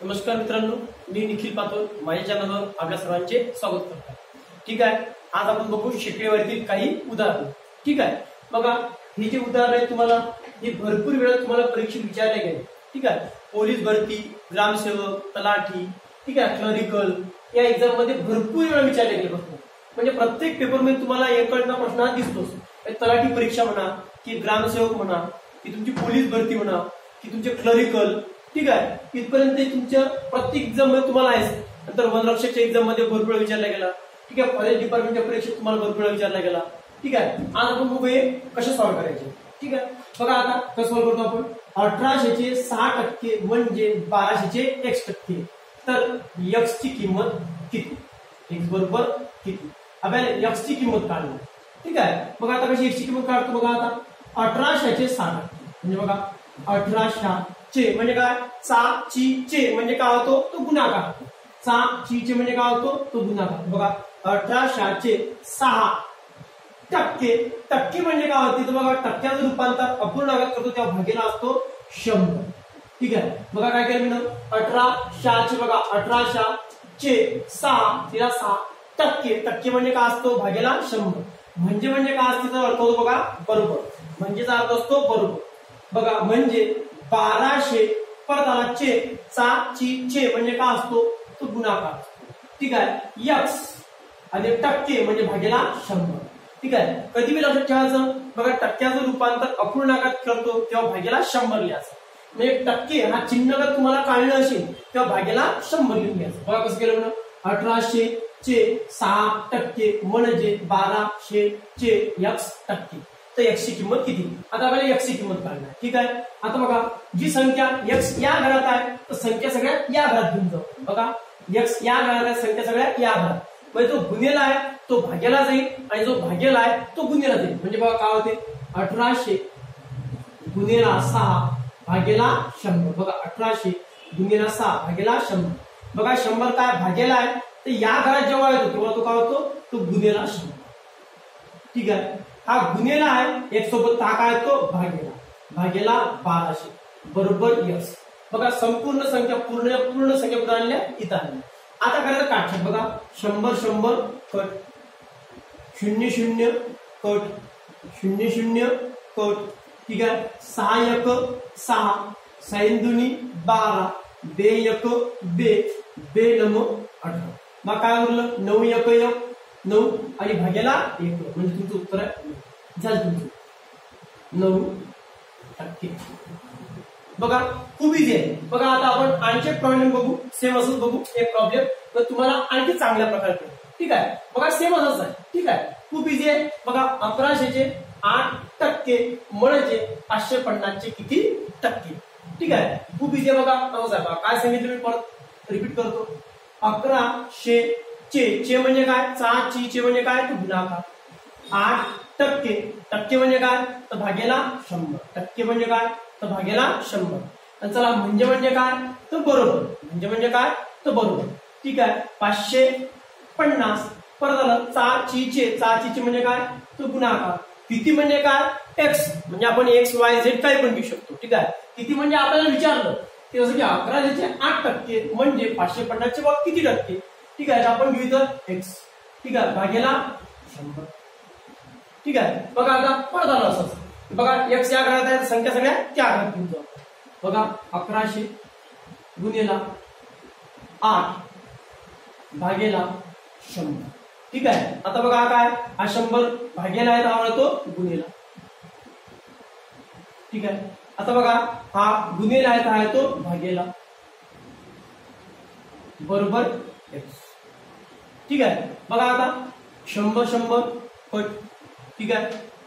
नमस्कार मित्रांनो, मी निखिल पातोर माझ्या चॅनलवर आपल्या सर्वांचे स्वागत करतो। ठीक आहे, आज आपण बघू शिकवेवरतील काही उदाहरण। ठीक आहे, बघा हे जे उदाहरण आहे तुम्हाला हे भरपूर वेळा तुम्हाला परीक्षेत विचारले गेले। ठीक आहे, पोलीस भरती, ग्रामसेवक, तलाठी, ठीक आहे, क्लरिकल या एक्झाम मध्ये भरपूर वेळा विचारले गेले प्रश्न। म्हणजे प्रत्येक पेपर मध्ये तुम्हाला एकच प्रश्न हा दिसतोच। तलाठी परीक्षा म्हणा की ग्रामसेवक म्हणा की तुमची पोलीस भरती म्हणा की तुमचे क्लरिकल, ठीक आहे, इथपर्यंत तुमच्या प्रत्येक एक्झाम मध्ये तुम्हाला आहे। नंतर वनरक्षकच्या एक्झाम मध्ये भरपूर विचारला गेला। ठीक आहे, फॉरेस्ट डिपार्टमेंटच्या परीक्षेत तुम्हाला भरपूर विचारला गेला। ठीक आहे, आज आपण बघू हे कसे सॉल्व्ह करायचे। ठीक आहे, बघा आता कसं सॉल्व्ह करतो आपण। 1800 चे 6% म्हणजे 1200 चे x%। तर x ची किंमत किती? x बरोबर किती? आपल्याला x ची किंमत काढली। ठीक आहे, बघा आता कशी x ची किंमत काढतो। बघा आता 1800 चे 6% म्हणजे बघा 1800 चे म्हणजे काय? 6 चे म्हणजे काय होतो? तो गुणाकार। 6 चे म्हणजे काय होतो? तो गुणाकार। बघा 1800 चे 6% टक्के म्हणजे काय होते? तर बघा टक्क्याचं रूपांतर अपूर्णांकात करतो तेव्हा भागीला असतो 100। ठीक आहे, बघा काय केलं मी? 1800 चे बघा 1800 चे 6 तिला 6% टक्के म्हणजे काय असतो? भागीला 100 म्हणजे काय असते? तर अर्थ होतो बघा बरोबर। म्हणजेचा अर्थ असतो बरोबर। बघा म्हणजे 1200 परत आला चे 6 चे म्हणजे काय असतो? तो गुणाकार। ठीक आहे, x आणि टक्के म्हणजे भागीला 100। ठीक आहे, कधी बी लक्षात ठेवायचं बघा टक्क्याचं रूपांतर अपूर्णांकात करतो तेव्हा भागीला 100 लिहायचं। म्हणजे टक्के हा चिन्ह तुम्हाला काढणं असेल तेव्हा भागीला 100 लिहून घ्यायचं। बघा कसं केलं म्हणून 1800 चे 6% म्हणजे 1200 चे x%। तर x ची किंमत किती? आता आपल्याला x ची किंमत काढणार। ठीक आहे, आता बघा जी संख्या x या घरात आहे तर संख्या सगळ्या या घरात घेऊन जाऊ। बघा x या घरात आहे, संख्या सगळ्या या घरात, म्हणजे तो गुणेला आहे तो भाग्याला जाईल आणि जो भाग्याला आहे तो गुणेला जाईल। म्हणजे बघा काय होते? 1800 गुणेला 6 भागेला 100। बघा 1800 गुणेला 6 भागेला 100। बघा 100 काय भागेला आहे तर या घरात जेव्हा येतो तेव्हा तो काय होतो? तो गुणेला 100। ठीक आहे, हा गुणेला आहे एक सोबत हा काय तो भागेला 1200 बरोबर x। बघा संपूर्ण संख्या पूर्ण संख्या कुठे आणल्या? इथं आणल्या। आता करायचं काटछाट। बघा 100 कट 00 कट 00 कट। ठीक आहे, 6 1 6 6 2 12 2 1 2 2 9 18। मग काय उरलं? 9 1 1 9 आणि भाग्याला 1 म्हणजे तुमचं उत्तर आहे झालं तुमचं 9%। बघा खूप इझी आहे। बघा आता आपण आणखी एक प्रॉब्लेम बघू, सेम असंच बघू एक प्रॉब्लेम, तर तुम्हाला आणखी चांगल्या प्रकारे कळेल। ठीक आहे, बघा सेम असंच आहे। ठीक आहे, खूप इझी आहे। बघा 1100 चे 8% म्हणजे 550 चे किती टक्के? ठीक आहे, खूप इझी आहे। बघा असं आहे, काय सांगितलं मी परत रिपीट करतो। 1100 चे म्हणजे काय? 6 चे म्हणजे काय? तो गुणाकार। 8% म्हणजे काय? तर भागेला 100 टक्के म्हणजे काय? तर भागेला 100। आणि चला म्हणजे काय? तर बरोबर। म्हणजे काय? तर बरोबर। ठीक आहे, 550 परत आलं 6 चे म्हणजे काय? तर गुणाकार। किती म्हणजे काय? x म्हणजे आपण x y z काही पण घेऊ शकतो। ठीक आहे, किती म्हणजे आपल्याला विचारलं की जसं की 1100 चे 8% म्हणजे 550 चे बघ किती टक्के? ठीक आहे, आपण घेऊ इथं x। ठीक आहे, भागेला 100। ठीक आहे, बघा आता परत आलं असंच। बघा x या घरात आहे, संख्या सगळ्या त्या घरात घेऊन जाऊ। बघा 1100 गुणेला 8 भागेला 100। ठीक आहे, आता बघा काय? हा 100 भागेला आहे तर तो गुणेला। ठीक आहे, आता बघा हा गुणेला आहे तर तो भागेला बरोबर x। ठीक आहे, बघा आता 100 कट। ठीक आहे,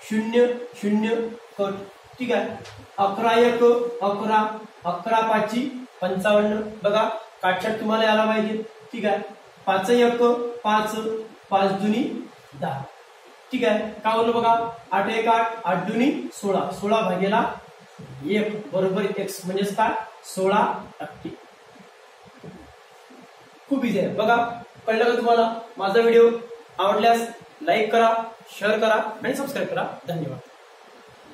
0 0 कट। ठीक आहे, 11 1 11 11 5 55। बघा काटछाट तुम्हाला यायला पाहिजे। ठीक आहे, 5 1 5 5 2 10। ठीक आहे, काय होतं बघा 8 1 8 8 2 16 16 भागेला 1 बरोबर x म्हणजेच काय? 16%। खूप इझी आहे। बघा कळलं का तुम्हाला? माझा व्हिडिओ आवडल्यास लाईक करा, शेअर करा आणि सबस्क्राईब करा। धन्यवाद।